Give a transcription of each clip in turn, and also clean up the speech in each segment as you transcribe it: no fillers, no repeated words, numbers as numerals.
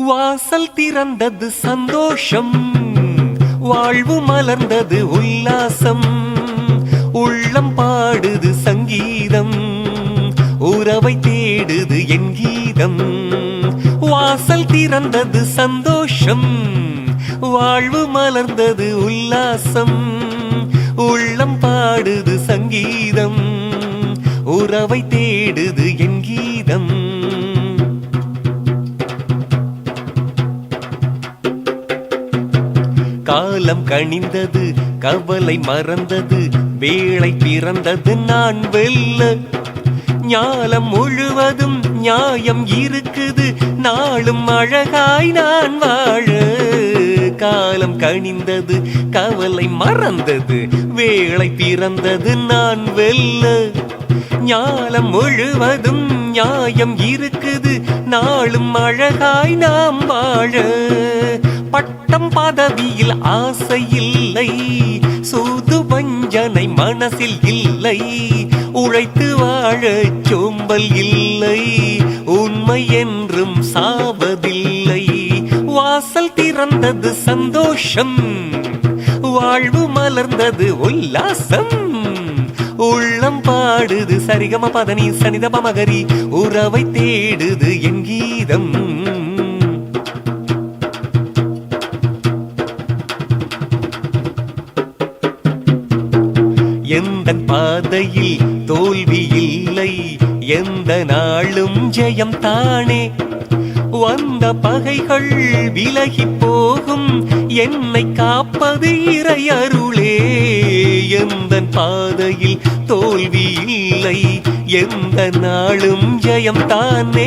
வாசல் திறந்தது சந்தோஷம், வாழ்வு மலர்ந்தது உல்லாசம், உள்ளம் பாடுது சங்கீதம், உறவை தேடுது என் கீதம். வாசல் திறந்தது சந்தோஷம், வாழ்வு மலர்ந்தது உல்லாசம், உள்ளம் பாடுது சங்கீதம், உறவை தேடுது என் கீதம். காலம் கனிந்தது, கவலை மறந்தது, வேளை பிறந்தது நான் வெல்ல. ஞாலம் முழுவதும் நியாயம் இருக்குது, நாளும் அழகாய் நான் வாழ. காலம் கனிந்தது, கவலை மறந்தது, வேளை பிறந்தது நான் வெல்ல. ஞாலம் முழுவதும் நியாயம் இருக்குது, நாளும் அழகாய் நாம் வாழ. பட்டம் பதவியில் ஆசை இல்லை, சூது வஞ்சனை மனசில் இல்லை, உழைத்து வாழ சோம்பல் இல்லை, உண்மை என்றும் சாவதில்லை. வாசல் திறந்தது சந்தோஷம், வாழ்வு மலர்ந்தது உல்லாசம், உள்ளம் பாடுது சரிகம பதனி சனிதப மகரி, உறவை தேடுது என் கீதம். எந்த பாதையில் தோல்வி இல்லை, எந்த நாளும் ஜெயம் தானே. வந்த பகைகள் விலகி போகும், என்னை காப்பது இறை அருளே. எந்த பாதையில் தோல்வி இல்லை, எந்த நாளும் ஜெயம் தானே.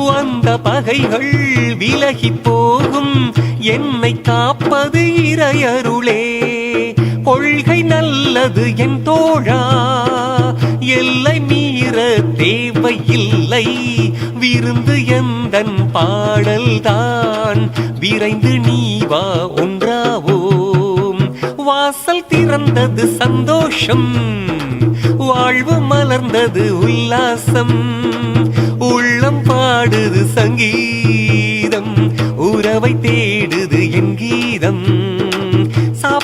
வந்த பகைகள் விலகி போகும், என்னை காப்பது இறை அருளே. கொள்கை நல்லது என் தோழா, எல்லை மீற தேவையில்லை, விருந்து எந்தன் பாடல்தான், விரைந்து நீ வா ஒன்றாவோம். வாசல் திறந்தது சந்தோஷம், வாழ்வு மலர்ந்தது உல்லாசம், உள்ளம் பாடுது சங்கீதம், உறவை தேடுது என் கீதம். Cha